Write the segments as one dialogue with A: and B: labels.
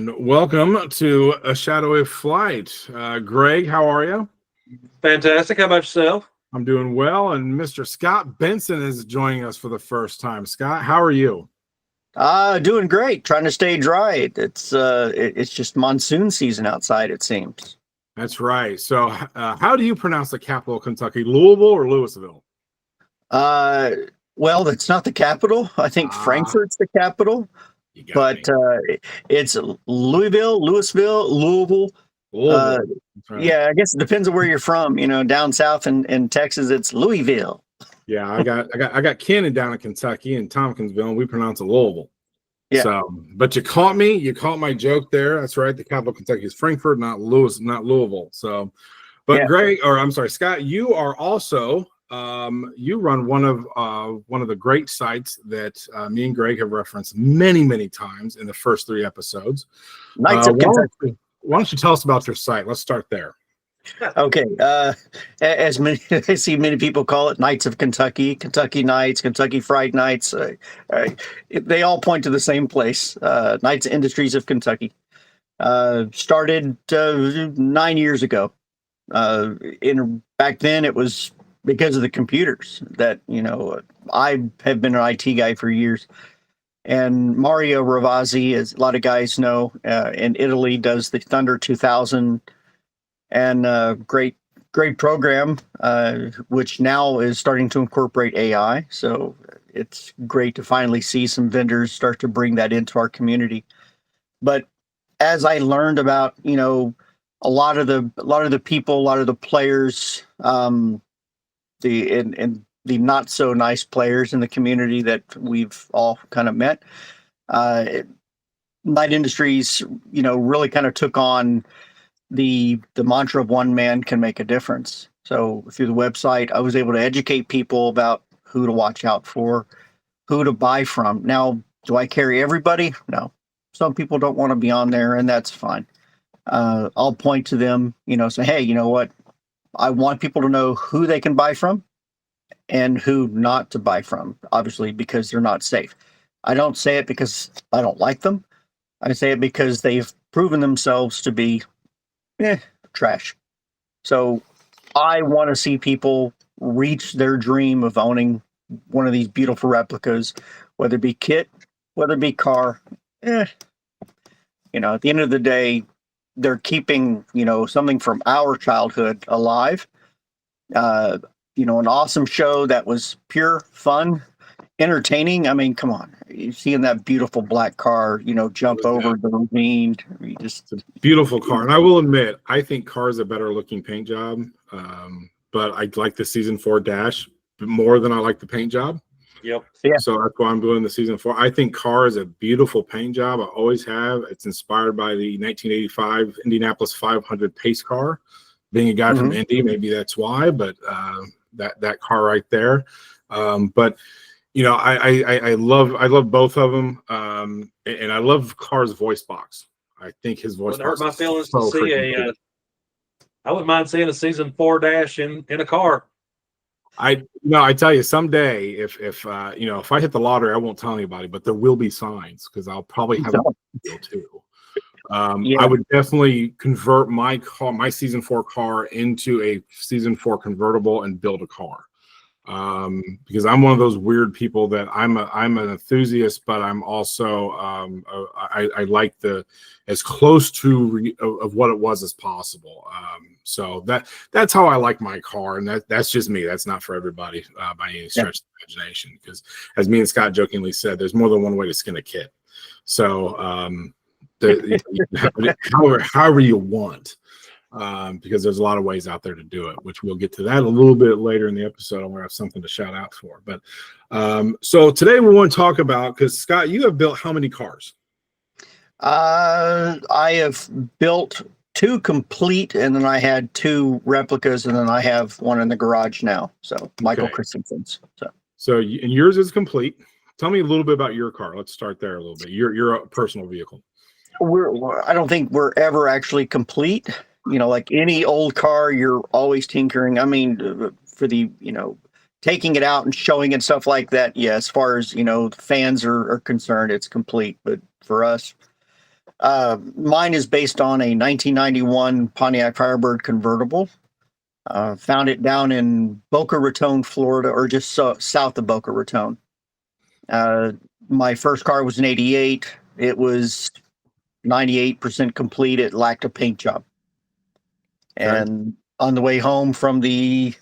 A: And welcome to A Shadowy Flight. Greg, how are you?
B: Fantastic. How about yourself?
A: I'm doing well. And Mr. Scott Benson is joining us for the first time. Scott, how are you?
C: Doing great. Trying to stay dry. It's just monsoon season outside, it seems.
A: That's right. So, how do you pronounce the capital of Kentucky? Louisville or Louisville?
C: Uh, well, it's not the capital. I think Frankfurt's the capital,
A: You got
C: but
A: me.
C: it's Louisville, Louisville.
A: Louisville. That's right.
C: Yeah, I guess it depends on where you're from. You know, down south in Texas, it's Louisville.
A: Yeah, I got Ken down in Kentucky in Tompkinsville, and we pronounce it Louisville.
C: Yeah.
A: So, but you caught me. You caught my joke there. That's right. The capital of Kentucky is Frankfurt, not Louisville. So, but
C: Yeah.
A: Greg, or I'm sorry, Scott, you are also you run one of the great sites that me and Greg have referenced many times in the first 3 episodes.
C: Knights of Kentucky.
A: Why don't you tell us about your site? Let's start there.
C: Okay. As many, I see many people call it, Knights of Kentucky, Kentucky Knights, Kentucky Fried Knights. They all point to the same place, Knights Industries of Kentucky. Started 9 years ago. Back then, it was because of the computers that, I have been an IT guy for years. And Mario Ravazzi, as a lot of guys know, in Italy, does the Thunder 2000 and great program, which now is starting to incorporate AI. So it's great to finally see some vendors start to bring that into our community. But as I learned about, a lot of the people, a lot of the players, the not so nice players in the community that we've all kind of met, Light Industries, really kind of took on the mantra of one man can make a difference. So through the website, I was able to educate people about who to watch out for, who to buy from. Now, do I carry everybody? No. Some people don't want to be on there, and that's fine. I'll point to them, say, hey, you know what? I want people to know who they can buy from and who not to buy from, obviously, because they're not safe. I don't say it because I don't like them. I say it because they've proven themselves to be trash. So I want to see people reach their dream of owning one of these beautiful replicas, whether it be kit, whether it be car. At the end of the day, they're keeping, something from our childhood alive. An awesome show that was pure fun, entertaining. I mean, come on. You seeing that beautiful black car, jump over the ravine.
A: It's a beautiful car. And I will admit, I think car is a better looking paint job. But I like the season 4 dash more than I like the paint job.
B: Yep.
C: Yeah.
A: So that's why I'm doing the season 4. I think car is a beautiful paint job. I always have. It's inspired by the 1985 Indianapolis 500 pace car. Being a guy from Indy, maybe that's why. But that car right there. But I love both of them, and I love Carr's voice box. I think his voice box.
B: Wouldn't hurt my feelings to see I wouldn't mind seeing a season 4 dash in a car.
A: I tell you, someday if I hit the lottery, I won't tell anybody, but there will be signs because I'll probably have a deal too. I would definitely convert my season 4 car into a season 4 convertible and build a car. Because I'm one of those weird people that I'm an enthusiast, but I'm also I like as close to of what it was as possible. So that's how I like my car, and that's just me. That's not for everybody by any stretch of the imagination. Because as me and Scott jokingly said, there's more than one way to skin a kit. So however you want. Because there's a lot of ways out there to do it, which we'll get to that a little bit later in the episode. I'm going to have something to shout out for. But so today we want to talk about, because Scott, you have built how many cars?
C: I have built 2 complete, and then I had 2 replicas, and then I have one in the garage now. So Michael Christensen's.
A: So and yours is complete. Tell me a little bit about your car. Let's start there a little bit. Your personal vehicle.
C: I don't think we're ever actually complete. Like any old car, you're always tinkering. I mean, for the, taking it out and showing it, stuff like that. Yeah, as far as, fans are concerned, it's complete. But for us, Mine is based on a 1991 Pontiac Firebird convertible. Found it down in Boca Raton, Florida, or just south of Boca Raton. My first car was an 88. It was 98% complete. It lacked a paint job. And on the way home from the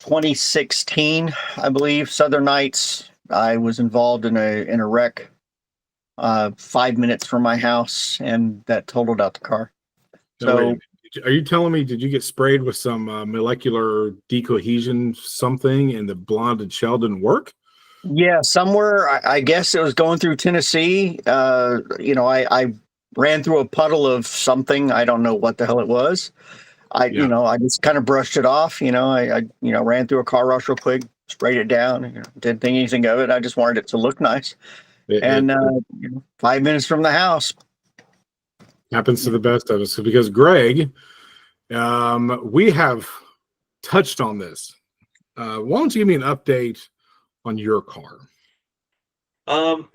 C: 2016, I believe, Southern Nights, I was involved in a wreck 5 minutes from my house, and that totaled out the car.
A: So, are you telling me, did you get sprayed with some molecular decohesion something and the blonded shell didn't work?
C: Yeah, somewhere, I guess it was going through Tennessee. I ran through a puddle of something. I don't know what the hell it was. I just kind of brushed it off. I ran through a car wash real quick, sprayed it down. Didn't think anything of it. I just wanted it to look nice. 5 minutes from the house.
A: Happens to the best of us. Because Greg, we have touched on this. Why don't you give me an update on your car?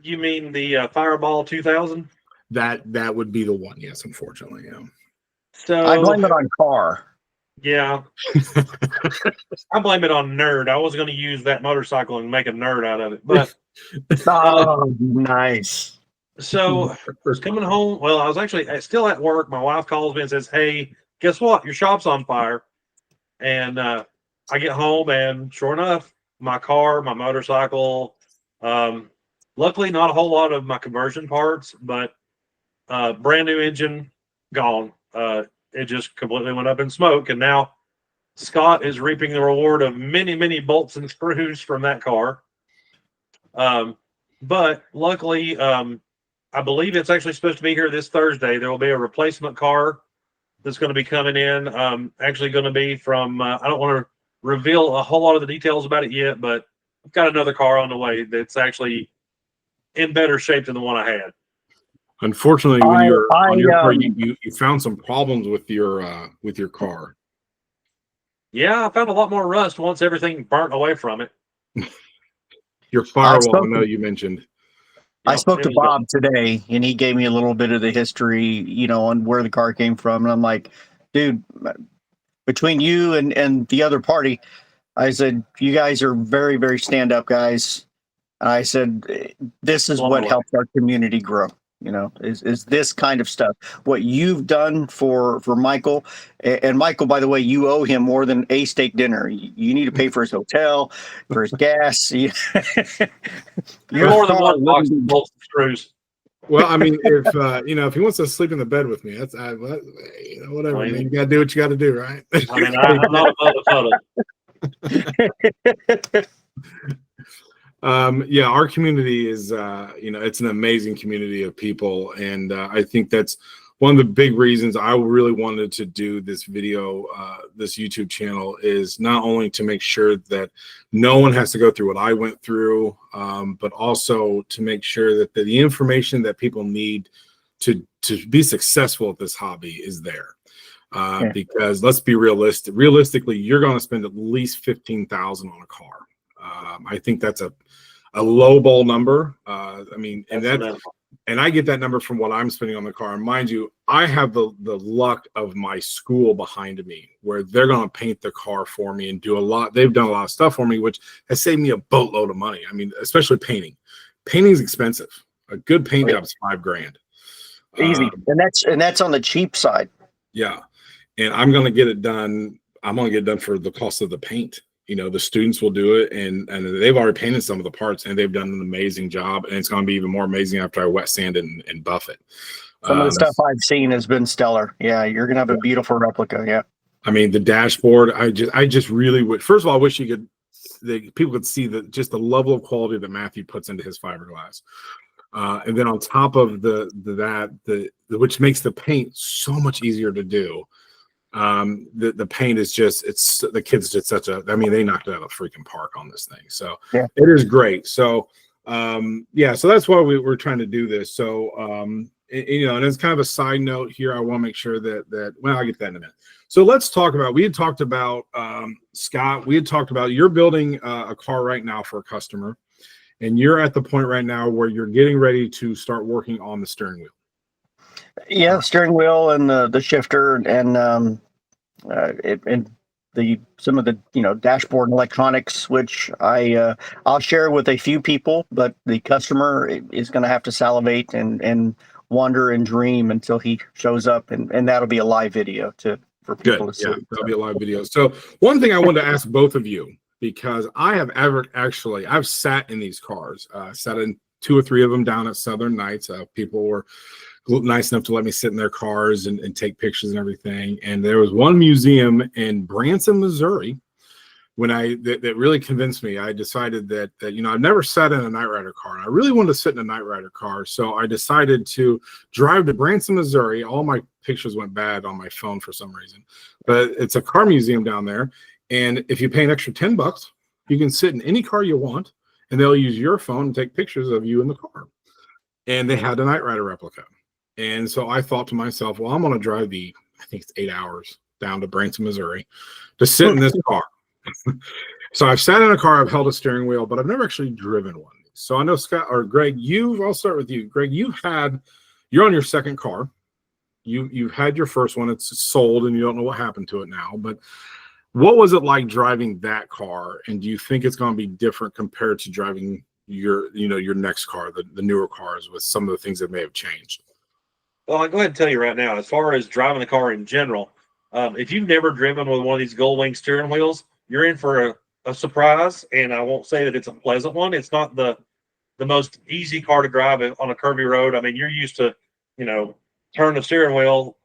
B: You mean the Fireball 2000?
A: That would be the one. Yes, unfortunately. Yeah.
B: So
C: I blame it on car.
B: Yeah. I blame it on nerd. I was going to use that motorcycle and make a nerd out of it, but
C: nice.
B: So coming home, well, I was actually still at work. My wife calls me and says, "Hey, guess what? Your shop's on fire." And I get home, and sure enough, my car, my motorcycle, luckily not a whole lot of my conversion parts, but brand new engine gone. It just completely went up in smoke, and now Scott is reaping the reward of many, many bolts and screws from that car. But luckily, I believe it's actually supposed to be here this Thursday. There will be a replacement car that's going to be coming in. Actually going to be from, I don't want to reveal a whole lot of the details about it yet, but I've got another car on the way that's actually in better shape than the one I had.
A: Unfortunately, when you're on your car, you found some problems with your car.
B: Yeah, I found a lot more rust once everything burnt away from it.
A: Your firewall, I know you mentioned.
C: I spoke to Bob today, and he gave me a little bit of the history, on where the car came from. And I'm like, dude, between you and the other party, I said, you guys are very, very stand-up guys. I said, this is what helps our community grow. Is this kind of stuff. What you've done for Michael, and Michael, by the way, you owe him more than a steak dinner. You need to pay for his hotel, for his gas. You're
B: more than one box of bolts and screws.
A: Well, I mean, if he wants to sleep in the bed with me, that's whatever. Man, you got to do what you got to do, right?
B: I mean, I'm not above the photo.
A: Yeah, our community is, it's an amazing community of people. And I think that's one of the big reasons I really wanted to do this video, this YouTube channel, is not only to make sure that no one has to go through what I went through, but also to make sure that the information that people need to be successful at this hobby is there. Because let's be realistic. Realistically, you're going to spend at least $15,000 on a car. I think that's a low ball number. And I get that number from what I'm spending on the car. And mind you, I have the luck of my school behind me, where they're going to paint the car for me and do a lot. They've done a lot of stuff for me, which has saved me a boatload of money. I mean, especially painting. Painting is expensive. A good paint job is $5,000.
C: Easy, and that's on the cheap side.
A: Yeah, and I'm going to get it done. I'm going to get it done for the cost of the paint. The students will do it, and they've already painted some of the parts, and they've done an amazing job. And it's going to be even more amazing after I wet sand and buff it.
C: Some of the stuff I've seen has been stellar. Yeah, you're going to have a beautiful replica. Yeah.
A: I mean, the dashboard, I just really would. First of all, I wish people could see just the level of quality that Matthew puts into his fiberglass. And then on top of which makes the paint so much easier to do. The paint is the kids did they knocked it out of the freaking park on this thing. So it is great. So so that's why we're trying to do this. So and it's kind of a side note here. I want to make sure that I'll get that in a minute. So let's talk about, we had talked about Scott, we had talked about, you're building a car right now for a customer, and you're at the point right now where you're getting ready to start working on the steering wheel.
C: Yeah, steering wheel and the shifter and and the some of the dashboard electronics, which I'll share with a few people, but the customer is going to have to salivate and wonder and dream until he shows up, and that'll be a live video for people
A: Good.
C: to see.
A: Yeah, that'll be a live video. So one thing I wanted to ask both of you, because I've sat in these cars, sat in 2 or 3 of them down at Southern Nights. People were nice enough to let me sit in their cars and take pictures and everything. And there was one museum in Branson, Missouri, that really convinced me. I decided that I've never sat in a Night Rider car, and I really wanted to sit in a Night Rider car. So I decided to drive to Branson, Missouri. All my pictures went bad on my phone for some reason, but it's a car museum down there. And if you pay an extra $10, you can sit in any car you want, and they'll use your phone and take pictures of you in the car. And they had a Night Rider replica. And so I thought to myself, well, I'm going to drive I think it's 8 hours down to Branson, Missouri to sit in this car. So I've sat in a car, I've held a steering wheel, but I've never actually driven one. So I know Scott or Greg, I'll start with you. Greg, you're on your second car. You've had your first one, it's sold, and you don't know what happened to it now. But what was it like driving that car? And do you think it's going to be different compared to driving your next car, the newer cars, with some of the things that may have changed?
B: Well, I'll go ahead and tell you right now, as far as driving the car in general, if you've never driven with one of these gold wing steering wheels, you're in for a surprise. And I won't say that it's a pleasant one. It's not the most easy car to drive on a curvy road. I mean, you're used to, turn the steering wheel,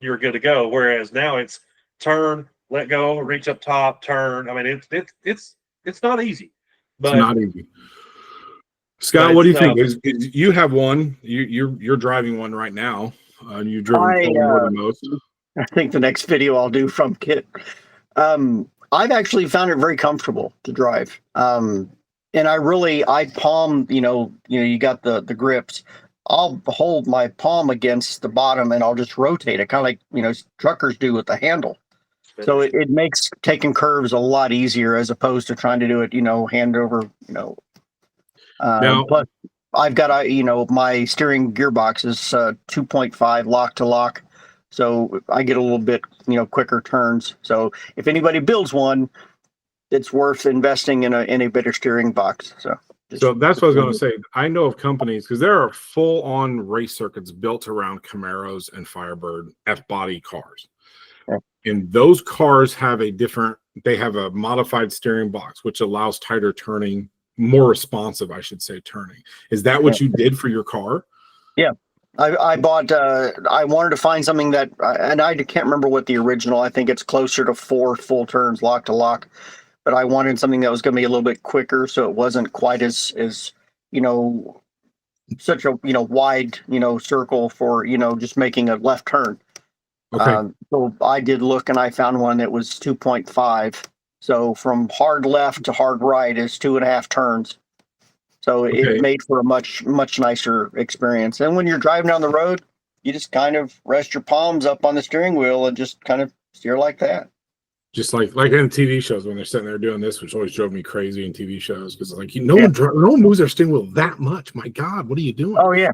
B: you're good to go. Whereas now it's turn, let go, reach up top, turn. I mean, it's not easy. But
A: it's not easy. Scott, what do you think? You have one. You're driving one right now. You've driven more than most.
C: I think the next video I'll do from K.I.T.T. I've actually found it very comfortable to drive. And I palm. You got the grips. I'll hold my palm against the bottom and I'll just rotate it, kind of like truckers do with the handle. So it makes taking curves a lot easier as opposed to trying to do it, hand over,
A: Now,
C: plus, I've got my steering gearbox is 2.5 lock to lock, so I get a little bit quicker turns. So if anybody builds one, it's worth investing in a better steering box. So
A: that's what I was going to say. I know of companies, because there are full-on race circuits built around Camaros and Firebird F-body cars, and those cars have they have a modified steering box which allows tighter turning. More responsive, I should say, turning. Is that what you did for your car?
C: Yeah. I bought, I wanted to find something that, and I can't remember what the original, I think it's closer to 4 full turns lock to lock, but I wanted something that was going to be a little bit quicker. So it wasn't quite as such a, wide, circle for, just making a left turn.
A: Okay.
C: So I did look and I found one that was 2.5. So from hard left to hard right is 2.5 turns. So it made for a much nicer experience. And when you're driving down the road, you just kind of rest your palms up on the steering wheel and just kind of steer like that.
A: Just like in TV shows when they're sitting there doing this, which always drove me crazy in TV shows, because no one moves their steering wheel that much. My God, what are you doing?
C: Oh yeah,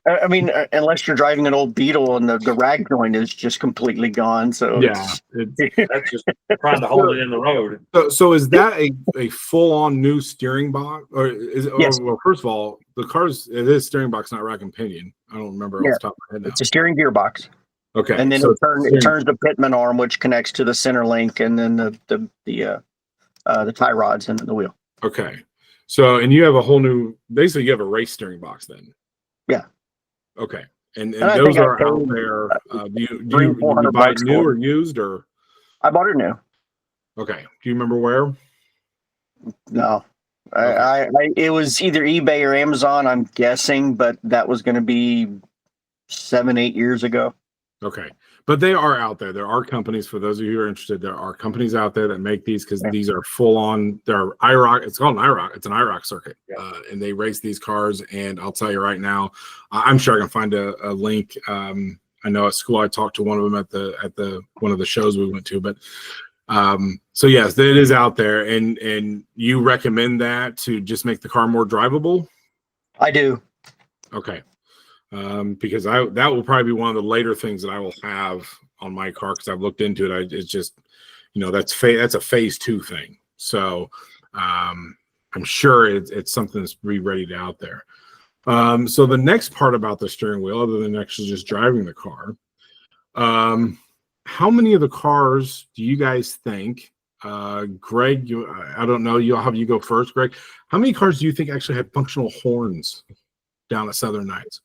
C: I mean, unless you're driving an old Beetle and the rag joint is just completely gone. So
B: that's just trying to hold it in the road.
A: So is that a full-on new steering box, or is it?
C: Yes.
A: Well, first of all, it is steering box, not rack and pinion. I don't remember off the top of my head now.
C: It's a steering gearbox.
A: Okay,
C: and then it turns the pitman arm, which connects to the center link, and then the tie rods and the wheel.
A: Okay, so and you have a whole new. Basically, you have a race steering box then.
C: Yeah.
A: Okay, and those are out there. Do you buy it new or used, or?
C: I bought it new.
A: Okay. Do you remember where?
C: No. Okay. It was either eBay or Amazon, I'm guessing, but that was going to be 7-8 years ago.
A: Okay. But they are out there. There are companies, for those of you who are interested, there are companies out there that make these, because these are full on, they're IROC. It's called an IROC. It's an IROC circuit. Yeah. And they race these cars. And I'll tell you right now, I'm sure I can find a link. I know at school I talked to one of them at the one of the shows we went to, but so yes, it is out there. And you recommend that to just make the car more drivable?
C: I do.
A: Okay. because that will probably be one of the later things that I will have on my car because I've looked into it. It's just, that's a phase 2 thing. So I'm sure it's something that's ready out there. So the next part about the steering wheel, other than actually just driving the car, how many of the cars do you guys think, Greg, I don't know, I'll have you go first, Greg. How many cars do you think actually have functional horns down at Southern Nights?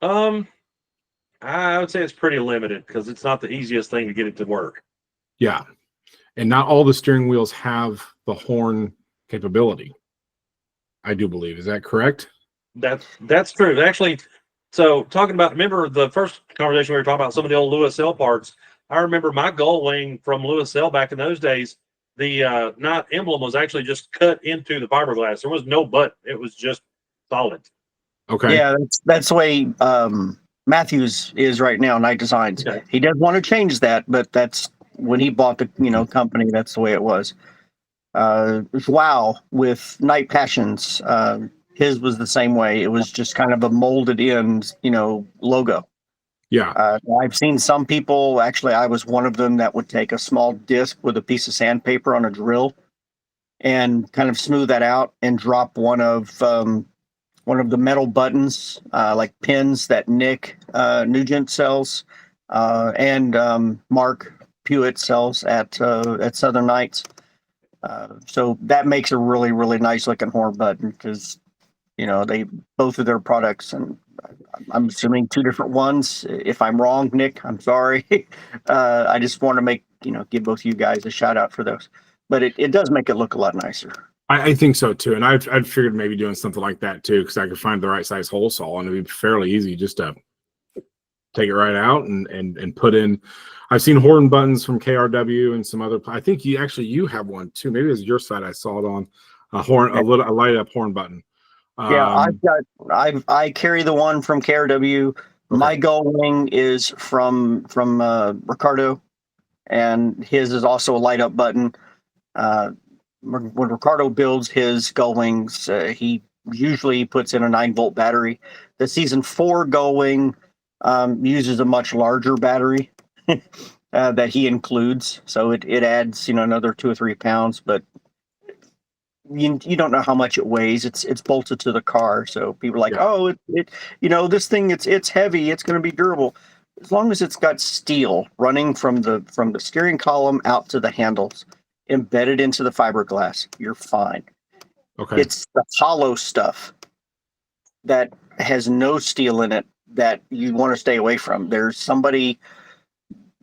B: I would say it's pretty limited because it's not the easiest thing to get it to work.
A: Yeah. And not all the steering wheels have the horn capability, I do believe. Is that correct?
B: That's true. Actually, so talking about, remember the first conversation we were talking about some of the old Lewis L parts. I remember my gull wing from Lewis L back in those days. The knot emblem was actually just cut into the fiberglass. There was no button. It was just solid.
A: Okay.
C: Yeah, that's the way Matthews is right now, Night Designs.
B: Okay.
C: He does want to change that, but that's when he bought the company. That's the way it was. Wow, with Night Passions, his was the same way. It was just kind of a molded in, logo.
A: Yeah.
C: I've seen some people. Actually, I was one of them that would take a small disc with a piece of sandpaper on a drill and kind of smooth that out and drop one of the metal buttons, like pins that Nick Nugent sells and Mark Pewitt sells at Southern Nights. So that makes a really, really nice looking horn button because, they both of their products, and I'm assuming 2 different ones. If I'm wrong, Nick, I'm sorry. I just want to give both of you guys a shout out for those. But it does make it look a lot nicer.
A: I think so too, and I'd figured maybe doing something like that too because I could find the right size hole saw and it'd be fairly easy just to take it right out and put in. I've seen horn buttons from KRW and some other. I think you have one too. Maybe it was your side. I saw it on a light up horn button.
C: Yeah, I carry the one from KRW. Okay. My gull wing is from Ricardo, and his is also a light up button. When Ricardo builds his gull wings, he usually puts in a 9-volt battery. The Season 4 gull wing uses a much larger battery that he includes, so it adds another 2 or 3 pounds, but you don't know how much it weighs. It's bolted to the car, so people are like, oh, this thing it's heavy, it's going to be durable. As long as it's got steel running from the steering column out to the handles, embedded into the fiberglass, you're fine.
A: Okay.
C: It's the hollow stuff that has no steel in it that you want to stay away from. There's somebody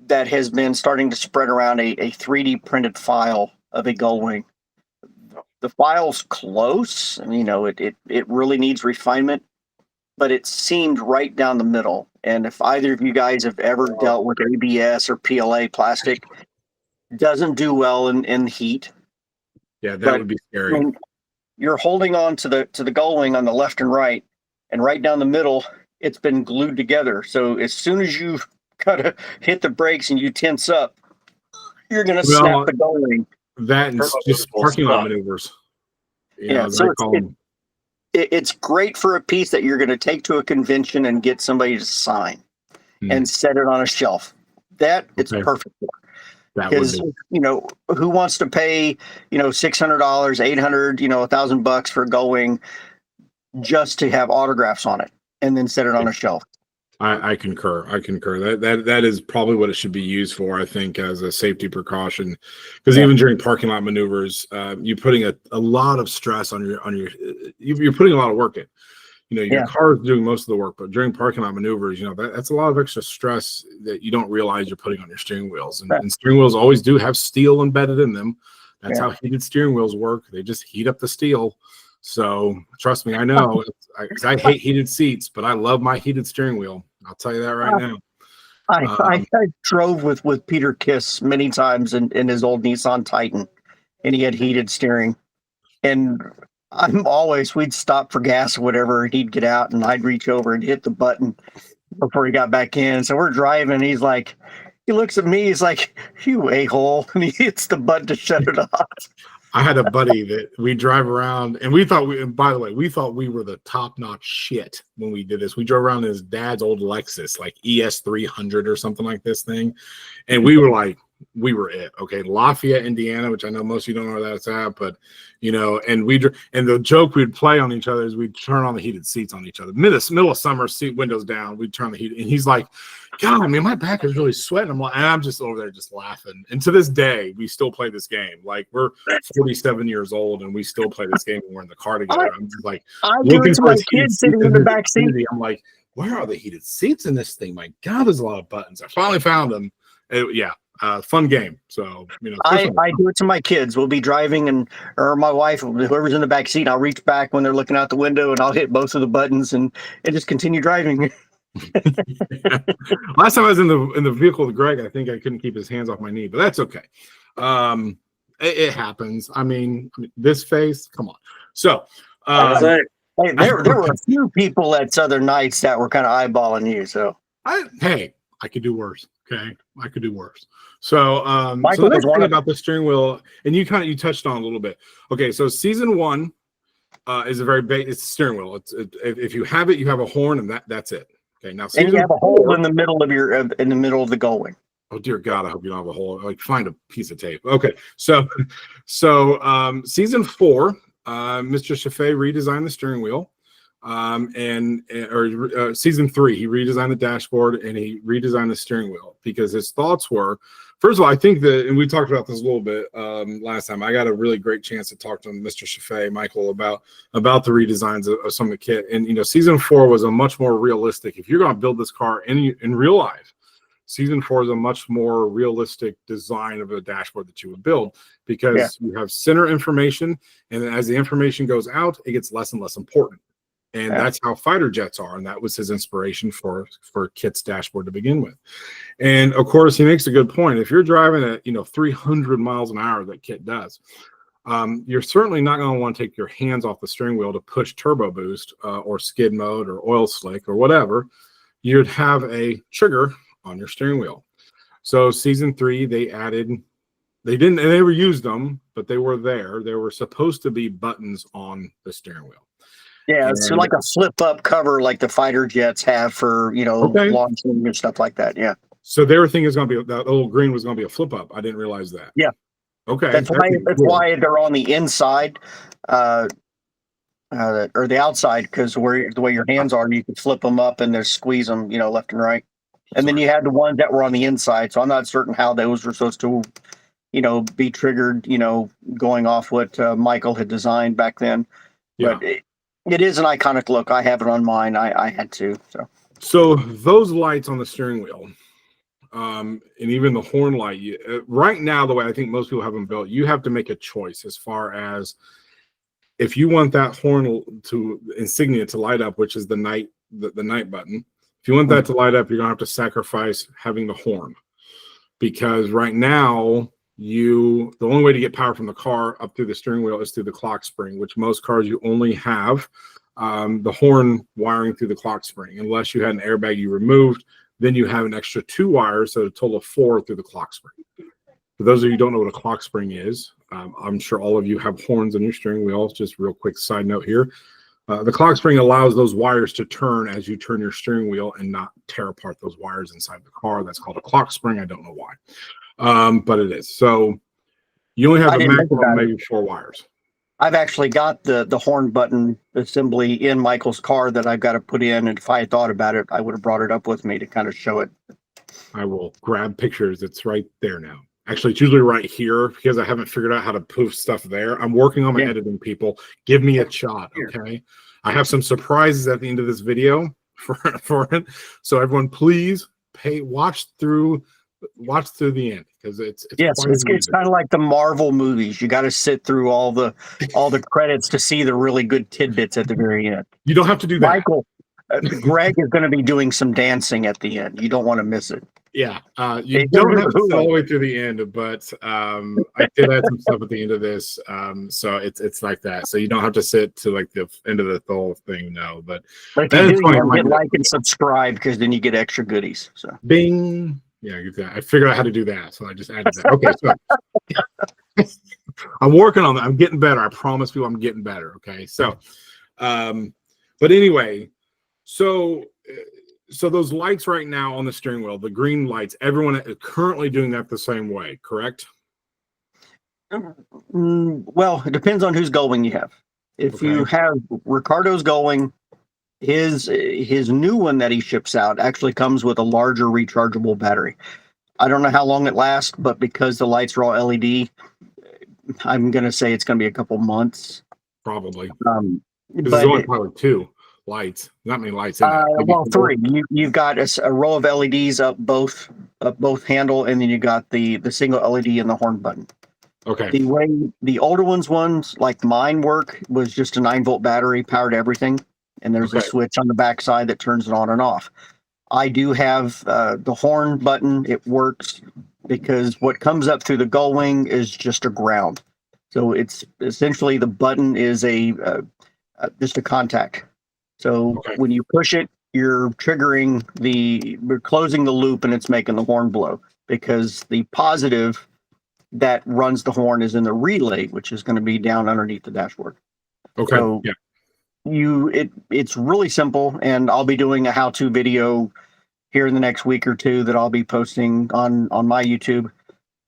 C: that has been starting to spread around a 3D printed file of a gull wing. The file's close, and it really needs refinement, but it's seamed right down the middle. And if either of you guys have ever dealt with ABS or PLA plastic, it doesn't do well in heat.
A: Yeah, that would be scary.
C: When you're holding on to the gull wing on the left and right down the middle, it's been glued together. So as soon as you kind of hit the brakes and you tense up, you're going to snap the gull wing.
A: That and just parking lot maneuvers.
C: So it's great for a piece that you're going to take to a convention and get somebody to sign and set it on a shelf. It's perfect for. Because who wants to pay $600, $800, $1,000 for a gull wing just to have autographs on it and then set it on a shelf?
A: I concur. That is probably what it should be used for, I think, as a safety precaution. Because even during parking lot maneuvers, you're putting a lot of stress on you're putting a lot of work in. Your car is doing most of the work, but during parking lot maneuvers, that's a lot of extra stress that you don't realize you're putting on your steering wheels. And steering wheels always do have steel embedded in them. That's how heated steering wheels work. They just heat up the steel. So trust me, I know. I hate heated seats, but I love my heated steering wheel. I'll tell you that right now.
C: I drove with Peter Kiss many times in his old Nissan Titan, and he had heated steering. And we'd stop for gas or whatever, and he'd get out, and I'd reach over and hit the button before he got back in. So we're driving, he looks at me, he's like, "You a-hole," and he hits the button to shut it off.
A: I had a buddy that we drive around, and we thought we. And by the way, we thought we were the top-notch shit when we did this. We drove around in his dad's old Lexus, like ES 300 or something like this thing, and we were like, we were it. Okay, Lafayette, Indiana, which I know most of you don't know where that's at, but you know, and the joke we'd play on each other is we'd turn on the heated seats on each other. Middle of summer, seat windows down, we'd turn the heat, and he's like, God, I mean, my back is really sweating. I'm just over there just laughing. And to this day, we still play this game. Like, we're 47 years old and we still play this game when we're in the car together. I'm just like,
C: I do it to my kids sitting in the back seat.
A: I'm like, where are the heated seats in this thing? My God, there's a lot of buttons. I finally found them. Fun game. So, you know,
C: I do it to my kids. We'll be driving, or my wife, whoever's in the back seat, I'll reach back when they're looking out the window and I'll hit both of the buttons and just continue driving.
A: Last time I was in the vehicle with Greg, I think I couldn't keep his hands off my knee, but that's okay. It happens. I mean, this face, come on. So,
C: hey, there were a few people at Southern Nights that were kind of eyeballing you. So,
A: I could do worse. Okay, I could do worse. So,
C: Michael,
A: so the next thing about the steering wheel, and you touched on a little bit. Okay, so season 1 is a very it's a steering wheel. If you have it, you have a horn, and that's it. Okay, now
C: and you have a hole in the middle of the gullwing.
A: Oh dear God, I hope you don't have a hole. Like, find a piece of tape. Okay, so season 4, Mr. Chaffee redesigned the steering wheel, season 3 he redesigned the dashboard and he redesigned the steering wheel because his thoughts were, first of all, I think that, and we talked about this a little bit last time. I got a really great chance to talk to Mr. Chaffee, Michael, about the redesigns of some of the kit. And, you know, season 4 was a much more realistic, if you're going to build this car in real life, season 4 is a much more realistic design of a dashboard that you would build because you have center information. And as the information goes out, it gets less and less important. And that's how fighter jets are. And that was his inspiration for K.I.T.'s dashboard to begin with. And of course, he makes a good point. If you're driving at 300 miles an hour that K.I.T. does, you're certainly not going to want to take your hands off the steering wheel to push turbo boost or skid mode or oil slick or whatever. You'd have a trigger on your steering wheel. So season 3, they never used them, but they were there. There were supposed to be buttons on the steering wheel.
C: Yeah, it's like a flip-up cover like the fighter jets have for, launching and stuff like that, yeah.
A: So they were thinking it's going to be, that little green was going to be a flip-up. I didn't realize that.
C: Yeah.
A: Okay.
C: That's why they're on the inside or the outside, because the way your hands are, you can flip them up and then squeeze them, left and right. And then you had the ones that were on the inside, so I'm not certain how those were supposed to, be triggered, going off what Michael had designed back then.
A: Yeah.
C: But it is an iconic look. I have it on mine. I had to.
A: So those lights on the steering wheel, and even the horn light, right now, the way I think most people have them built, you have to make a choice as far as if you want that horn insignia to light up, which is the night button. If you want that to light up, you're gonna have to sacrifice having the horn, because right now the only way to get power from the car up through the steering wheel is through the clock spring, which most cars you only have the horn wiring through the clock spring, unless you had an airbag you removed. Then you have an extra 2 wires, so a total of 4 through the clock spring. For those of you who don't know what a clock spring is, I'm sure all of you have horns on your steering wheel. Just real quick side note here. The clock spring allows those wires to turn as you turn your steering wheel and not tear apart those wires inside the car. That's called a clock spring. I don't know why, but it is. So you only have a maximum of maybe 4 wires.
C: I've actually got the horn button assembly in Michael's car that I've got to put in, and if I had thought about it, I would have brought it up with me to kind of show it.
A: I will grab pictures. It's right there now. Actually, it's usually right here because I haven't figured out how to poof stuff there. I'm working on my editing, people. Give me a shot, okay? I have some surprises at the end of this video for it. So everyone, please watch through the end, because it's
C: kind of like the Marvel movies. You got to sit through all the credits to see the really good tidbits at the very end.
A: You don't have to do that.
C: Michael, Greg is going to be doing some dancing at the end. You don't want to miss it.
A: Yeah, you don't have to sit all the way through the end, but I did add some stuff at the end of this, so it's like that. So you don't have to sit to like the end of the whole thing, no. But
C: if you do, you get like and subscribe, because then you get extra goodies. So
A: bing. Yeah, I figured out how to do that, so I just added that. Okay, so I'm working on that. I'm getting better. I promise you, I'm getting better. Okay. So, but anyway, so those lights right now on the steering wheel, the green lights, everyone is currently doing that the same way, correct?
C: Well, it depends on whose going you have. If you have Ricardo's going, his new one that he ships out actually comes with a larger rechargeable battery. I don't know how long it lasts, but because the lights are all LED, I'm going to say it's going to be a couple months.
A: Probably.
C: But
A: there's only probably 2 lights, not many lights in it.
C: Well, 3. You've got a row of LEDs up both handle, and then you got the single LED and the horn button.
A: Okay.
C: The way the older ones like mine work was just a 9-volt battery powered everything, and there's a switch on the back side that turns it on and off. I do have the horn button. It works because what comes up through the gull wing is just a ground. So it's essentially the button is just a contact. So when you push it, you're we're closing the loop, and it's making the horn blow, because the positive that runs the horn is in the relay, which is going to be down underneath the dashboard.
A: Okay.
C: So it's really simple, and I'll be doing a how-to video here in the next week or 2 that I'll be posting on my YouTube,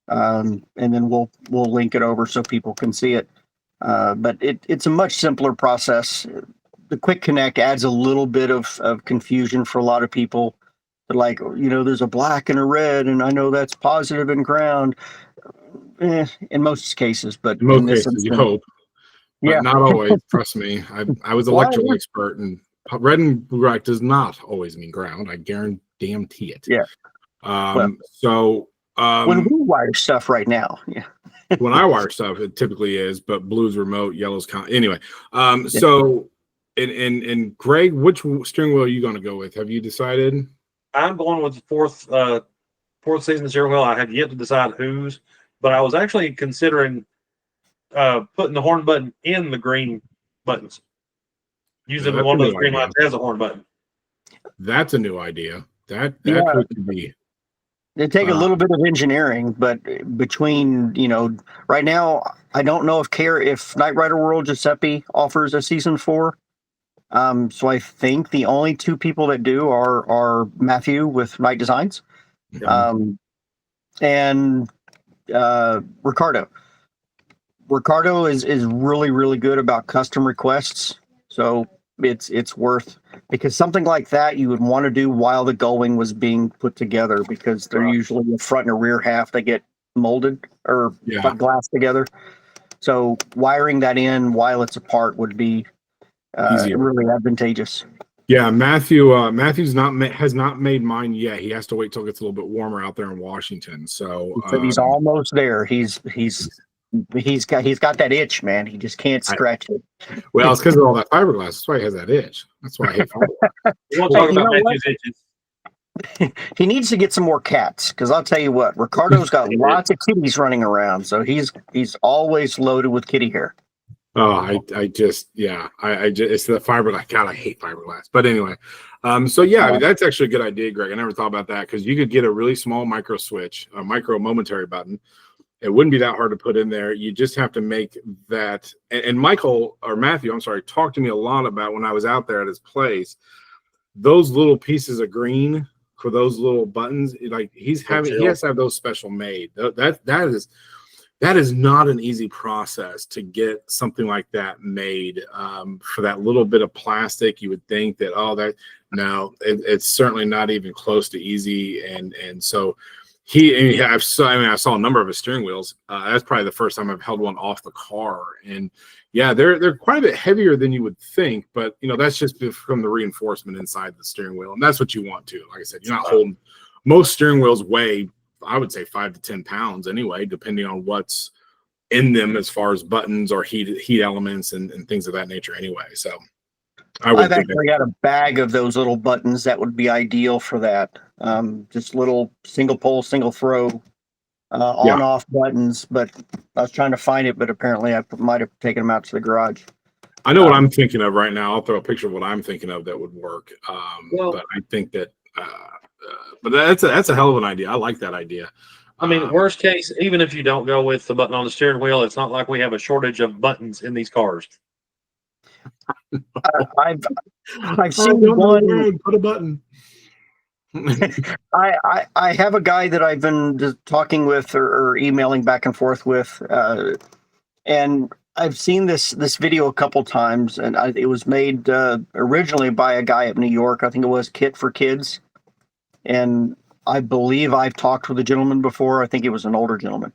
C: and then we'll link it over so people can see it. But it's a much simpler process. The quick connect adds a little bit of confusion for a lot of people. They're like, there's a black and a red, and I know that's positive and ground. In most cases, but
A: in most
C: this
A: cases, you hope. But not always. Trust me. I was an electrical expert, and red and black does not always mean ground. I guarantee it.
C: Yeah. When we wire stuff right now,
A: when I wire stuff, it typically is, but blue's remote, yellow's count. Anyway, so and Greg, which steering wheel are you going to go with? Have you decided?
B: I'm going with the fourth season steering wheel. I have yet to decide whose, but I was actually considering putting the horn button in the green buttons, using one of those green lights as a horn button.
A: That's a new idea. That could be.
C: They take a little bit of engineering, but between right now, I don't know if Knight Rider World Giuseppe offers a season 4. So I think the only 2 people that do are Matthew with Knight Designs, and Ricardo. Ricardo is really, really good about custom requests. So it's worth, because something like that you would want to do while the gull wing was being put together, because they're usually the front and a rear half that get molded or glass together. So wiring that in while it's apart would be really advantageous.
A: Yeah, Matthew's has not made mine yet. He has to wait till it gets a little bit warmer out there in Washington. So
C: he's almost there. He's got that itch, man. He just can't scratch it.
A: Well, it's because of all that fiberglass. That's why he has that itch. That's why I hate fiberglass.
B: We won't talk about Matthew's itches.
C: He needs to get some more cats, because I'll tell you what, Ricardo's got lots of kitties running around, so he's always loaded with kitty hair.
A: Oh, I just it's the fiberglass. God, I hate fiberglass. But anyway, so yeah, I mean, that's actually a good idea, Greg. I never thought about that, because you could get a really small micro switch, a micro momentary button. It wouldn't be that hard to put in there. You just have to make that. And Michael, or Matthew, I'm sorry, talked to me a lot about, when I was out there at his place, those little pieces of green for those little buttons. Like he has to have those special made. That is not an easy process to get something like that made. For that little bit of plastic, you would think that it's certainly not even close to easy. And so I saw a number of his steering wheels. That's probably the first time I've held one off the car, and yeah, they're quite a bit heavier than you would think. But that's just from the reinforcement inside the steering wheel, and that's what you want to. Like I said, you're not holding. Most steering wheels weigh, I would say, 5 to 10 pounds anyway, depending on what's in them as far as buttons or heat elements and things of that nature anyway. So
C: I've actually got a bag of those little buttons that would be ideal for that. Just little single pole, single throw on-off buttons, but I was trying to find it, but apparently I might have taken them out to the garage.
A: I know what I'm thinking of right now. I'll throw a picture of what I'm thinking of that would work. But I think that but that's a hell of an idea. I like that idea.
B: I mean, worst case, even if you don't go with the button on the steering wheel, it's not like we have a shortage of buttons in these cars.
C: I've seen one.
A: Put a button.
C: I have a guy that I've been just talking with or emailing back and forth with, and I've seen this video a couple times, and it was made originally by a guy at New York. I think it was Kit for Kids, and I believe I've talked with a gentleman before. I think it was an older gentleman,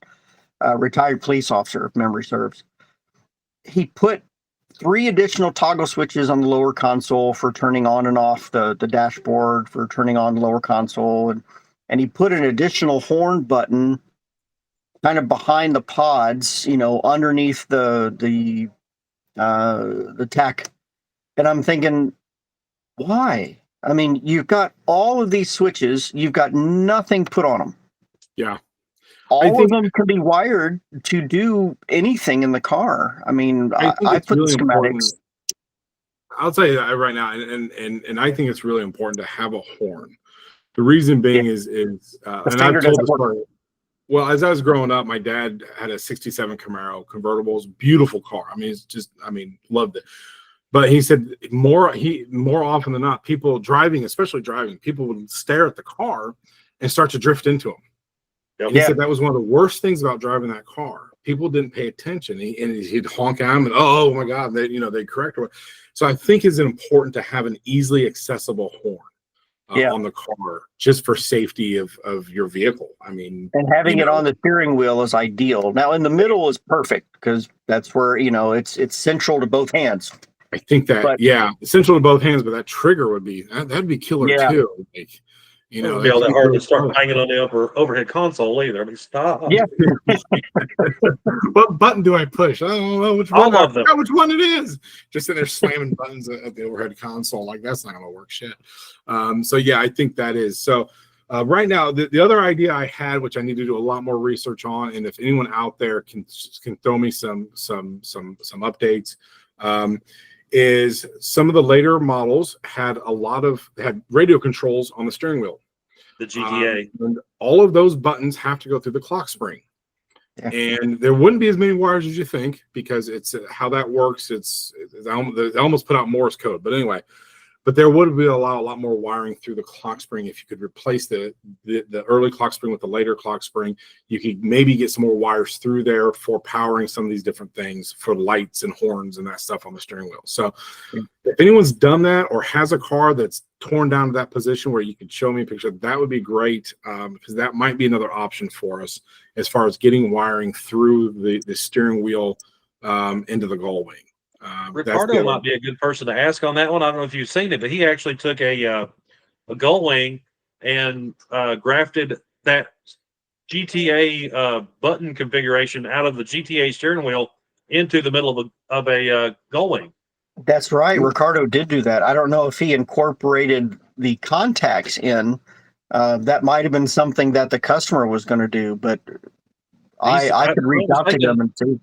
C: retired police officer, if memory serves. He put 3 additional toggle switches on the lower console for turning on and off the dashboard, for turning on the lower console, and he put an additional horn button kind of behind the pods, underneath the tach. And I'm thinking, why? I mean, you've got all of these switches, you've got nothing put on them.
A: Yeah.
C: All of them can be wired to do anything in the car. I mean, I put really schematics.
A: Important. I'll tell you that right now, and I think it's really important to have a horn. The reason being is and I've told this part. Well, as I was growing up, my dad had a '67 Camaro convertible. It's a beautiful car. I mean, it's just, loved it. But he said more often than not, people driving, people would stare at the car and start to drift into them. Yep. He said that was one of the worst things about driving that car. People didn't pay attention. He'd honk at them and, oh my God, they'd correct her. So I think it's important to have an easily accessible horn on the car, just for safety of your vehicle. I mean,
C: and having it on the steering wheel is ideal. Now in the middle is perfect because that's where, it's central to both hands.
A: I think that, central to both hands, but that trigger would be, that'd be killer too. Like,
B: be all that hard to start banging on the overhead console either. I mean, stop.
C: Yeah.
A: What button do I push? I don't know which one.
B: I love them.
A: Which one it is. Just sitting there slamming buttons at the overhead console. Like, that's not going to work shit. So yeah, I think that is. So right now, the other idea I had, which I need to do a lot more research on, and if anyone out there can throw me some updates, is some of the later models had radio controls on the steering wheel.
B: The GTA.
A: And all of those buttons have to go through the clock spring. Yeah. And there wouldn't be as many wires as you think, because it's how that works. They almost put out Morse code. But anyway, but there would be a lot more wiring through the clock spring. If you could replace the early clock spring with the later clock spring, you could maybe get some more wires through there for powering some of these different things, for lights and horns and that stuff on the steering wheel. So if anyone's done that or has a car that's torn down to that position where you could show me a picture, that would be great, because that might be another option for us as far as getting wiring through the steering wheel into the gull wing.
B: Ricardo might be a good person to ask on that one. I don't know if you've seen it, but he actually took a gull wing and grafted that GTA button configuration out of the GTA steering wheel into the middle of a gull wing.
C: That's right. Ricardo did do that. I don't know if he incorporated the contacts in. That might have been something that the customer was going to do, but I could reach out to them and see.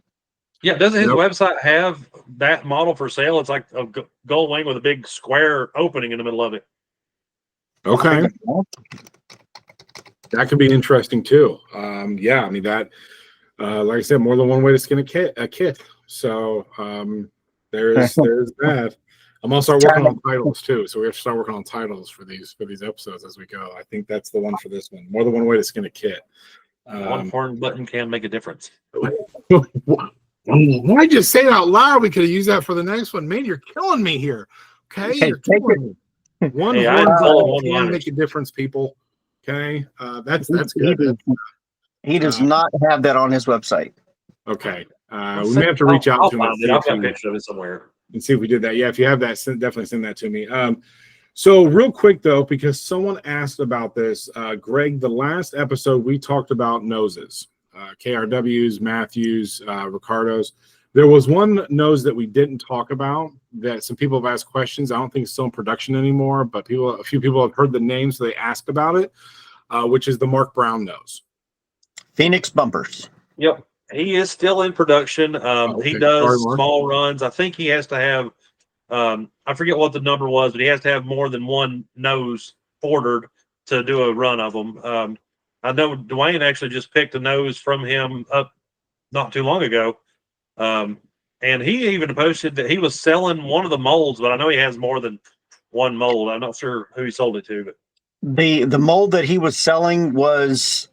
B: Yeah, doesn't his website have that model for sale? It's like a gull wing with a big square opening in the middle of it.
A: Okay. That could be interesting too. Yeah, I mean that, like I said, more than one way to skin a kit. So there's that. I'm also working on titles too, so we have to start working on titles for these episodes as we go. I think that's the one for this one. More than one way to skin a kit.
B: One horn button can make a difference.
A: Why just say it out loud? We could have used that for the next one. Man, you're killing me here. Okay, you're killing me. One horn can make a difference, people. Okay, that's good.
C: He does not have that on his website.
A: Okay, we may have to reach out to him.
B: I've got a picture of it somewhere
A: and see if we did that. Yeah, if you have that, definitely send that to me. So real quick though, because someone asked about this, Greg, the last episode we talked about noses. KRWs, Matthews, Ricardo's. There was one nose that we didn't talk about that some people have asked questions. I don't think it's still in production anymore, but a few people have heard the name, so they asked about it, which is the Mark Brown nose.
C: Phoenix bumpers.
B: Yep. He is still in production. He does small runs. I think he has to have, I forget what the number was, but he has to have more than one nose ordered to do a run of them. I know Dwayne actually just picked a nose from him up not too long ago. And he even posted that he was selling one of the molds, but I know he has more than one mold. I'm not sure who he sold it to, but
C: The mold that he was selling was,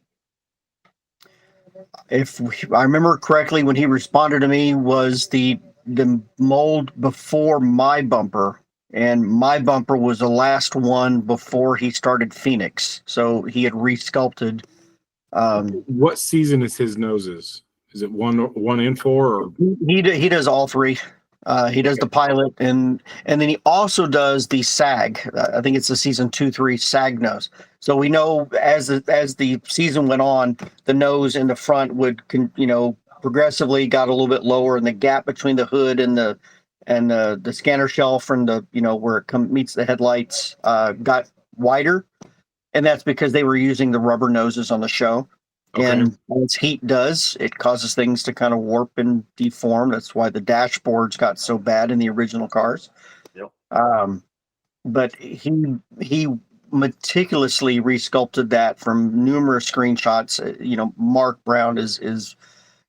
C: if I remember correctly, when he responded to me, was the mold before my bumper, and my bumper was the last one before he started Phoenix. So he had resculpted.
A: What season is his noses? Is it one and four? Or?
C: He does all three. He does the pilot, and then he also does the SAG. I think it's the season 2, 3 SAG nose. So we know as the season went on, the nose in the front would progressively got a little bit lower, and the gap between the hood and the scanner shelf and the where it meets the headlights got wider, and that's because they were using the rubber noses on the show.
A: Okay.
C: And as heat does, it causes things to kind of warp and deform. That's why the dashboards got so bad in the original cars.
B: Yep.
C: But he meticulously resculpted that from numerous screenshots. Mark Brown is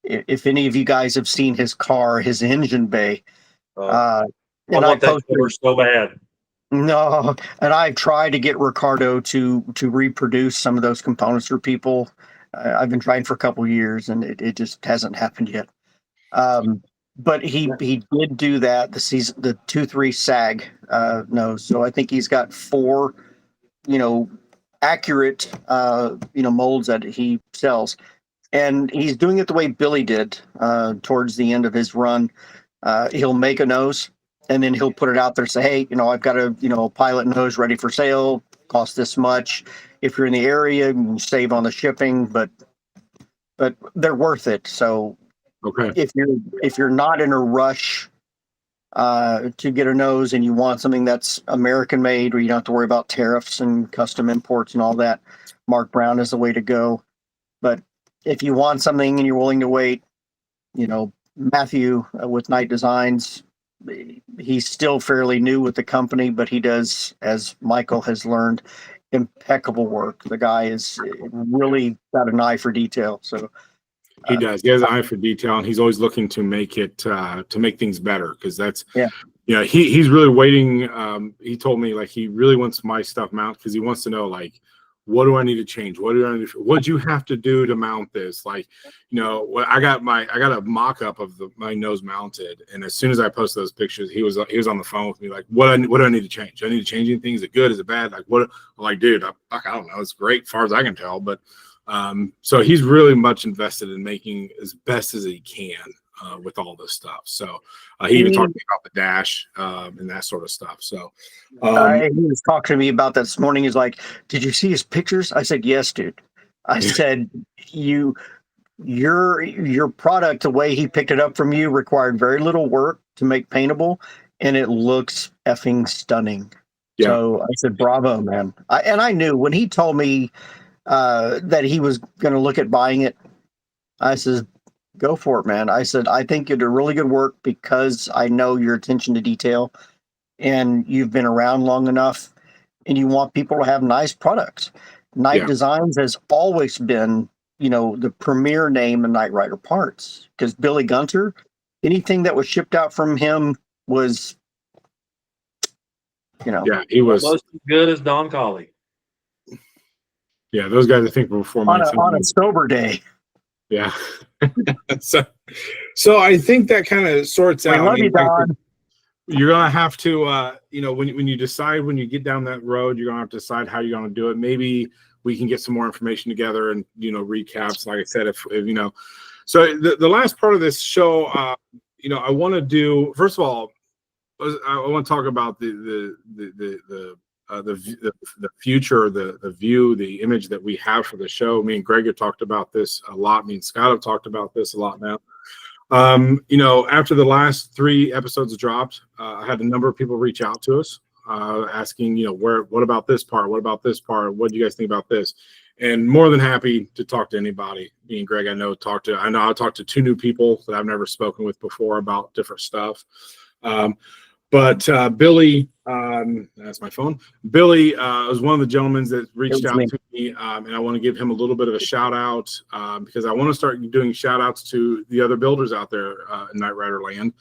C: if any of you guys have seen his car, his engine bay.
B: I want that cover so bad.
C: No, and I've tried to get Ricardo to reproduce some of those components for people. I've been trying for a couple of years, and it just hasn't happened yet. But he did do that the 2-3 SAG nose. So I think he's got 4, accurate molds that he sells, and he's doing it the way Billy did towards the end of his run. He'll make a nose, and then he'll put it out there and say, hey, I've got a pilot nose ready for sale, cost this much. If you're in the area, you can save on the shipping, but they're worth it. So
A: okay,
C: if you're not in a rush to get a nose and you want something that's American made, where you don't have to worry about tariffs and custom imports and all that, Mark Brown is the way to go. But if you want something and you're willing to wait, Matthew with Night Designs, he's still fairly new with the company, but he does, as Michael has learned, impeccable work. The guy is really got an eye for detail. So
A: he does. He has an eye for detail, and he's always looking to make it to make things better, because that's he's really waiting. He told me he really wants my stuff mounted because he wants to know what do I need to change? What do you have to do to mount this? I got a mock-up of my nose mounted, and as soon as I posted those pictures, he was on the phone with me what do I need to change? Do I need to change anything? Is it good? Is it bad? Dude, I don't know. It's great as far as I can tell, but so he's really much invested in making as best as he can with all this stuff. So he even talked about the dash and that sort of stuff. So
C: he was talking to me about that this morning. He's like, did you see his pictures? I said, yes, dude. I said, your product, the way he picked it up from you, required very little work to make paintable, and it looks effing stunning. Yeah. So I said, bravo, man. I knew when he told me that he was going to look at buying it, I said, go for it, man. I said, I think you do really good work because I know your attention to detail, and you've been around long enough, and you want people to have nice products. Night Designs has always been, the premier name in Knight Rider parts, because Billy Gunter, anything that was shipped out from him was,
A: he was
B: almost as good as Don Colley.
A: Yeah, those guys I think were before
C: on a sober day.
A: Yeah. so I think that kind of sorts out.
C: I love you, Don.
A: You're gonna have to, when you decide, when you get down that road, you're gonna have to decide how you're gonna do it. Maybe we can get some more information together and recaps. Like I said, if So the last part of this show, I want to do. First of all, I want to talk about the future, the view, the image that we have for the show. Me and Greg have talked about this a lot. Me and Scott have talked about this a lot now. After the last 3 episodes dropped, I had a number of people reach out to us asking, what about this part? What about this part? What do you guys think about this? And more than happy to talk to anybody. Me and Greg, I talked to 2 new people that I've never spoken with before about different stuff. But Billy, That's my phone. Billy was one of the gentlemen that reached out
C: me.
A: to me, and I want to give him a little bit of a shout out because I want to start doing shout outs to the other builders out there in Knight Rider land.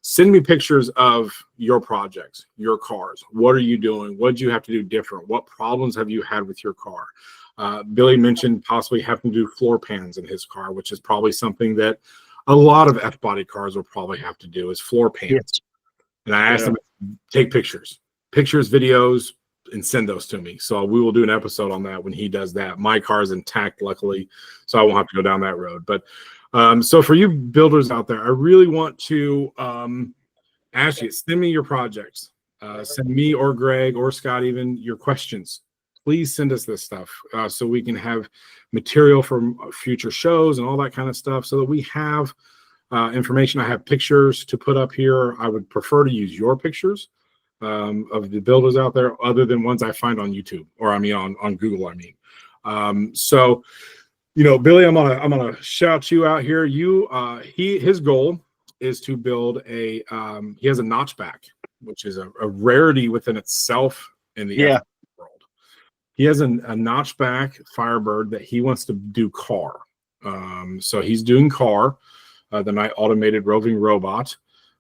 A: Send me pictures of your projects, your cars. What are you doing? What did you have to do different? What problems have you had with your car? Billy mentioned possibly having to do floor pans in his car, which is probably something that a lot of F-body cars will probably have to do is floor pans.
C: Yes.
A: And I asked him to take pictures, videos, and send those to me. So we will do an episode on that when he does that. My car is intact, luckily, so I won't have to go down that road. But so for you builders out there, I really want to ask you, send me your projects. Send me or Greg or Scott even your questions. Please send us this stuff so we can have material for future shows and all that kind of stuff so that we have information. I have pictures to put up here. I would prefer to use your pictures of the builders out there other than ones I find on YouTube or on Google. So Billy, I'm gonna shout you out here. His goal is to build he has a notchback, which is a rarity within itself in the F world. He has a notchback Firebird that he wants to do car. So he's doing car, the Knight automated roving robot.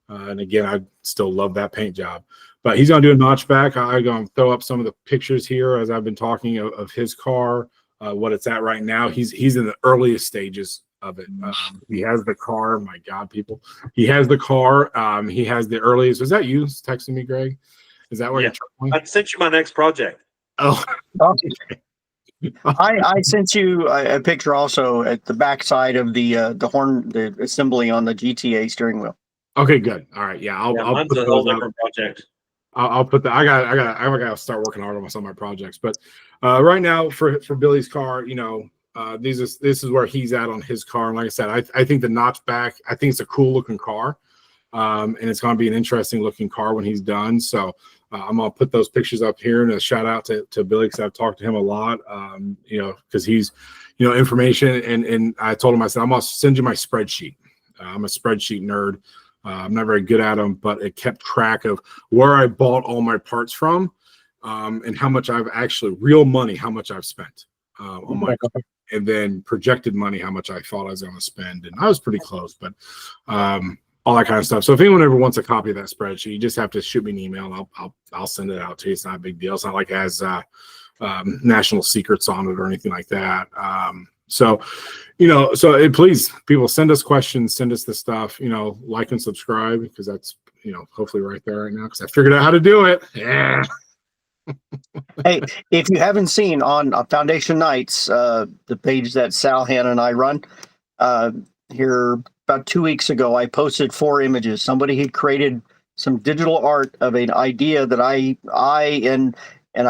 A: And again, I still love that paint job. But he's going to do a notchback. I'm going to throw up some of the pictures here as I've been talking of his car, what it's at right now. He's in the earliest stages of it. He has the car. My God, people. He has the car. He has the earliest. Was that you texting me, Greg? Is that where you're trying?
B: I sent you my next project.
A: Oh.
C: I sent you a picture also at the backside of the assembly on the GTA steering wheel.
A: Okay, good. All right, yeah, I'll
B: mine's
A: put
B: a whole
A: those
B: different project.
A: I'll put that. I got to start working hard on some of my projects. But right now, for Billy's car, this is where he's at on his car. And like I said, I think the notchback, I think it's a cool looking car, and it's going to be an interesting looking car when he's done. So I'm gonna put those pictures up here, and a shout out to Billy because I've talked to him a lot. Because he's information, and I told him, I said, I'm gonna send you my spreadsheet. I'm a spreadsheet nerd. I'm not very good at them, but it kept track of where I bought all my parts from, and how much I've actually real money, how much I've spent on my car, and then projected money, how much I thought I was going to spend, and I was pretty close, but all that kind of stuff. So if anyone ever wants a copy of that spreadsheet, you just have to shoot me an email, and I'll send it out to you. It's not a big deal. It's not like it has national secrets on it or anything like that. So please, people, send us questions, send us the stuff, like and subscribe, because that's, hopefully right there right now, because I figured out how to do it. Yeah.
C: Hey, if you haven't seen on Foundation Nights, the page that Sal, Hannah, and I run, here about 2 weeks ago, I posted 4 images. Somebody had created some digital art of an idea that I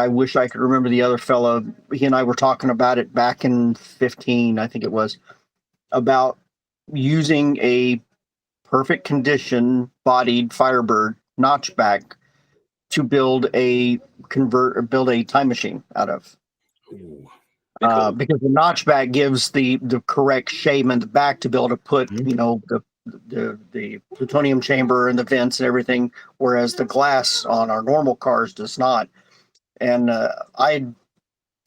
C: wish I could remember the other fellow. He and I were talking about it back in 15, I think it was, about using a perfect condition bodied Firebird notchback to build a time machine out of.
A: Ooh.
C: Because the notchback gives the correct shape in the back to be able to put, the plutonium chamber and the vents and everything, whereas the glass on our normal cars does not. And I'd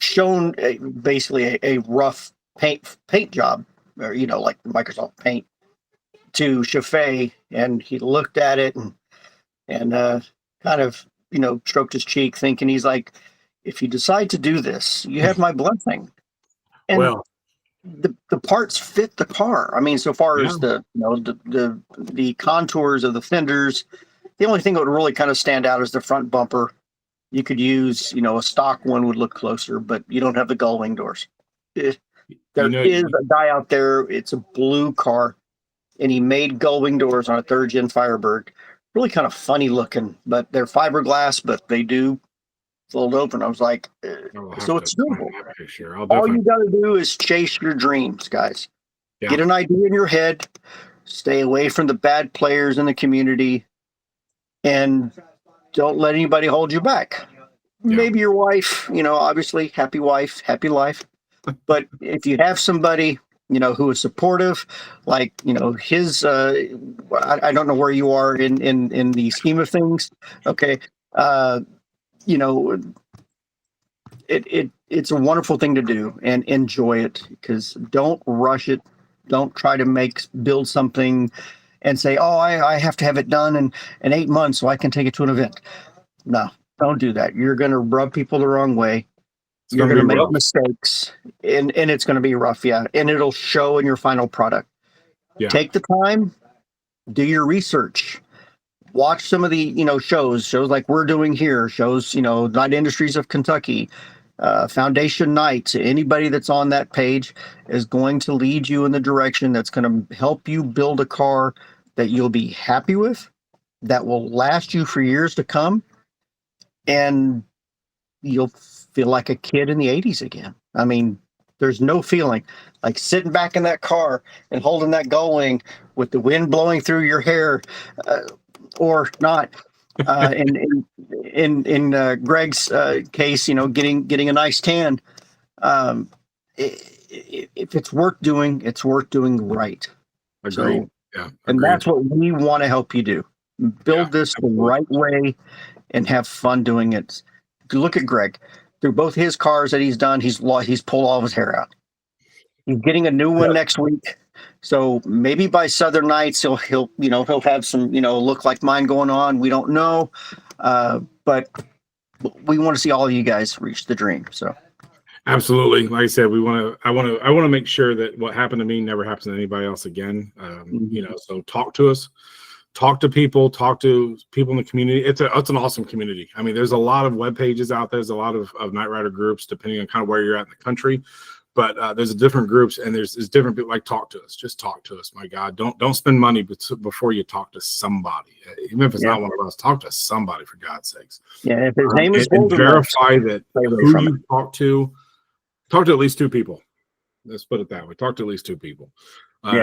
C: shown basically a rough paint job, or like Microsoft Paint, to Chaffee, and he looked at it and kind of stroked his cheek, thinking, he's like, if you decide to do this, you have my blessing. And the parts fit the car. I mean, so far as the contours of the fenders, the only thing that would really kind of stand out is the front bumper. You could use, a stock one would look closer, but you don't have the gull wing doors. There is a guy out there. It's a blue car, and he made gull wing doors on a 3rd gen Firebird. Really kind of funny looking, but they're fiberglass, but they do fold open. I was like, so it's doable. All you got to do is chase your dreams, guys. Yeah. Get an idea in your head, stay away from the bad players in the community, and don't let anybody hold you back. Yeah. Maybe your wife, obviously, happy wife, happy life. But if you have somebody, who is supportive, like, his, I don't know where you are in the scheme of things. Okay. You know, it's a wonderful thing to do, and enjoy it, because don't rush it. Don't try to build something and say, oh, I have to have it done in 8 months so I can take it to an event. No, don't do that. You're going to rub people the wrong way. You're going to make mistakes, and it's going to be rough. Yeah. And it'll show in your final product.
A: Yeah.
C: Take the time, do your research, watch some of the, shows like we're doing here, shows, Night Industries of Kentucky, Foundation Nights. Anybody that's on that page is going to lead you in the direction that's going to help you build a car that you'll be happy with, that will last you for years to come, and you'll feel like a kid in the 80s again. I mean, there's no feeling like sitting back in that car and holding that gull-wing with the wind blowing through your hair, or not. In Greg's case, getting a nice tan. If it's worth doing, it's worth doing right.
A: Agreed.
C: And that's what we want to help you do. Build this the right way and have fun doing it. Look at Greg. Through both his cars that he's done, he's pulled all of his hair out. He's getting a new one next week. So maybe by Southern Nights he'll have some, look like mine going on. We don't know. But we want to see all of you guys reach the dream. So
A: absolutely. Like I said, I want to make sure that what happened to me never happens to anybody else again. So talk to us. Talk to people in the community. It's an awesome community. I mean, there's a lot of web pages out there. There's a lot of Night Rider groups, depending on kind of where you're at in the country. But there's different groups, and there's different people. Like, talk to us. Just talk to us. My God, don't spend money before you talk to somebody. Even if it's not one of us, talk to somebody, for God's sakes.
C: Yeah, if his name is
A: and verify that who you talk to at least 2 people. Let's put it that way. Talk to at least 2 people.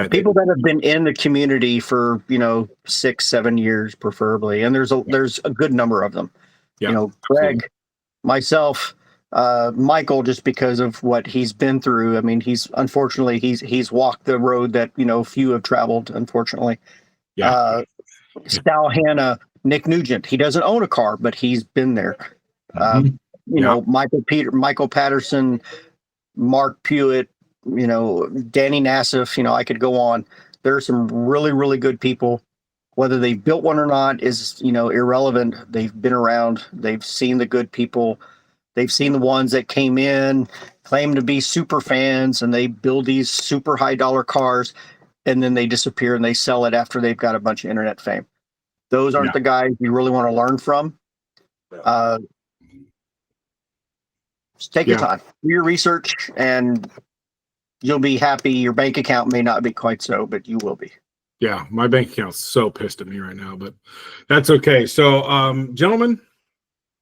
C: People that have been in the community for 6-7 years, preferably, and there's a good number of them.
A: Yeah,
C: Greg, myself, Michael, just because of what he's been through. I mean, he's walked the road that few have traveled, unfortunately.
A: Yeah.
C: Sal Hanna, Nick Nugent. He doesn't own a car, but he's been there. Michael Patterson, Mark Pewitt, Danny Nassif, I could go on. There are some really, really good people. Whether they built one or not is, irrelevant. They've been around. They've seen the good people. They've seen the ones that came in, claim to be super fans, and they build these super high dollar cars, and then they disappear and they sell it after they've got a bunch of internet fame. Those aren't the guys you really want to learn from. Just take your time, do your research, and you'll be happy. Your bank account may not be quite so, but you will be.
A: Yeah, my bank account's so pissed at me right now, but that's okay. So, gentlemen,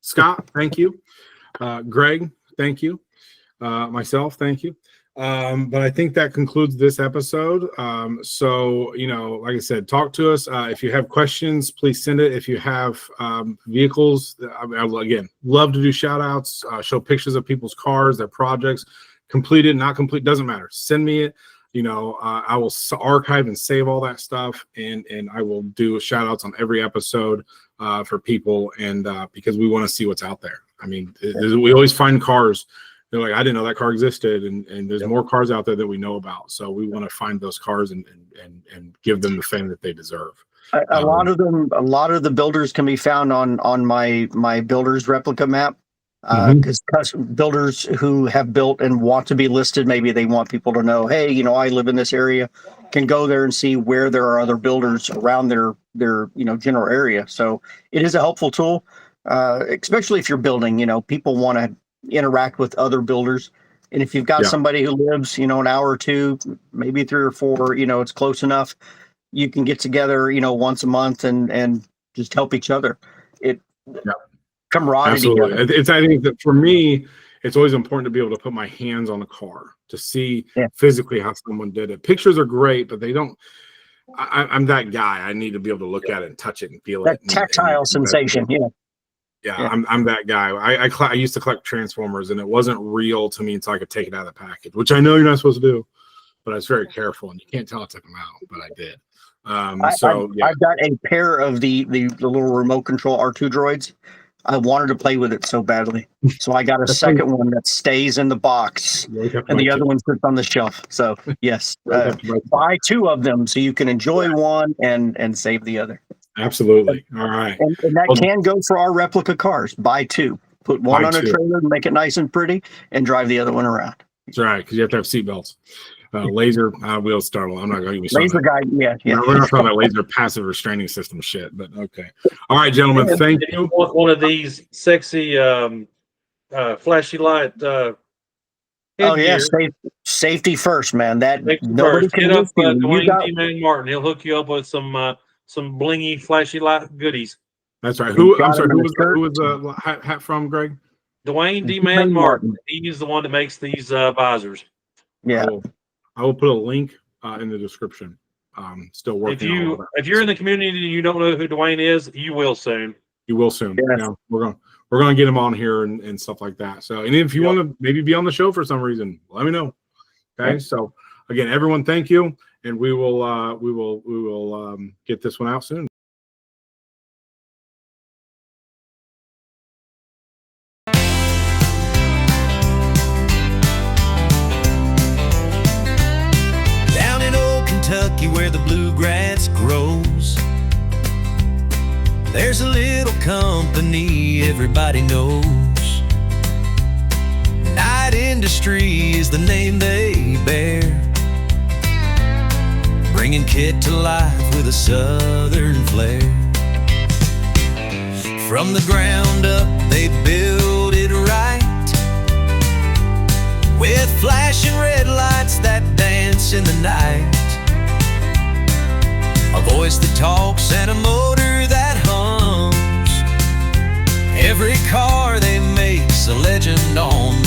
A: Scott, thank you. Greg, thank you. Myself, thank you. But I think that concludes this episode. So, like I said, talk to us. If you have questions, please send it. If you have vehicles, again, love to do shout outs, show pictures of people's cars, their projects, completed, not complete, doesn't matter. Send me it. I will archive and save all that stuff, and I will do shout outs on every episode for people, and because we want to see what's out there. I mean, we always find cars. They're like, I didn't know that car existed, and there's more cars out there that we know about. So we want to find those cars and give them the fame that they deserve.
C: A lot of the builders can be found on my builders replica map. Because builders who have built and want to be listed, maybe they want people to know, hey, I live in this area, can go there and see where there are other builders around their general area. So it is a helpful tool, especially if you're building. People want to interact with other builders, and if you've got somebody who lives an hour or two, maybe 3 or 4, it's close enough, you can get together once a month and just help each other. Camaraderie.
A: Absolutely. I think that for me, it's always important to be able to put my hands on the car to see physically how someone did it. Pictures are great, but they don't. I'm that guy. I need to be able to look at it and touch it and feel
C: that tactile sensation.
A: I'm that guy. I used to collect Transformers, and it wasn't real to me until I could take it out of the package, which I know you're not supposed to do. but I was very careful, and you can't tell I took them out, but I did.
C: I've got a pair of the little remote control R2 droids. I wanted to play with it so badly, so I got a second one that stays in the box, and the other one sits on the shelf. So yes, buy 2 of them so you can enjoy one and save the other.
A: Absolutely. All right,
C: and that can go for our replica cars. Buy 2, put one on a trailer, make it nice and pretty, and drive the other one around.
A: That's right, because you have to have seatbelts. Laser wheel startle. I'm not going to
C: laser guide. Yeah.
A: No, we're not talking about laser passive restraining system shit. But okay. All right, gentlemen. Thank you.
B: You want one of these sexy, flashy light.
C: Oh yeah, safety first, man. That
B: nobody can hit up Dwayne D-Man Martin. He'll hook you up with some blingy, flashy light goodies.
A: That's right. Who was the hat from, Greg?
B: Dwayne D-Man Martin. He's the one that makes these visors.
C: Yeah.
A: I will put a link in the description. Still working.
B: If you're in the community and you don't know who Dwayne is, you will soon.
A: You will soon. Yes. Yeah, we're gonna get him on here and stuff like that. So, and if you want to maybe be on the show for some reason, let me know. Okay. Yep. So again, everyone, thank you, and we will get this one out soon.
D: Where the bluegrass grows, there's a little company everybody knows. Night Industry is the name they bear, bringing K.I.T.T to life with a southern flair. From the ground up they build it right, with flashing red lights that dance in the night. A voice that talks and a motor that hums. Every car they make's a legend on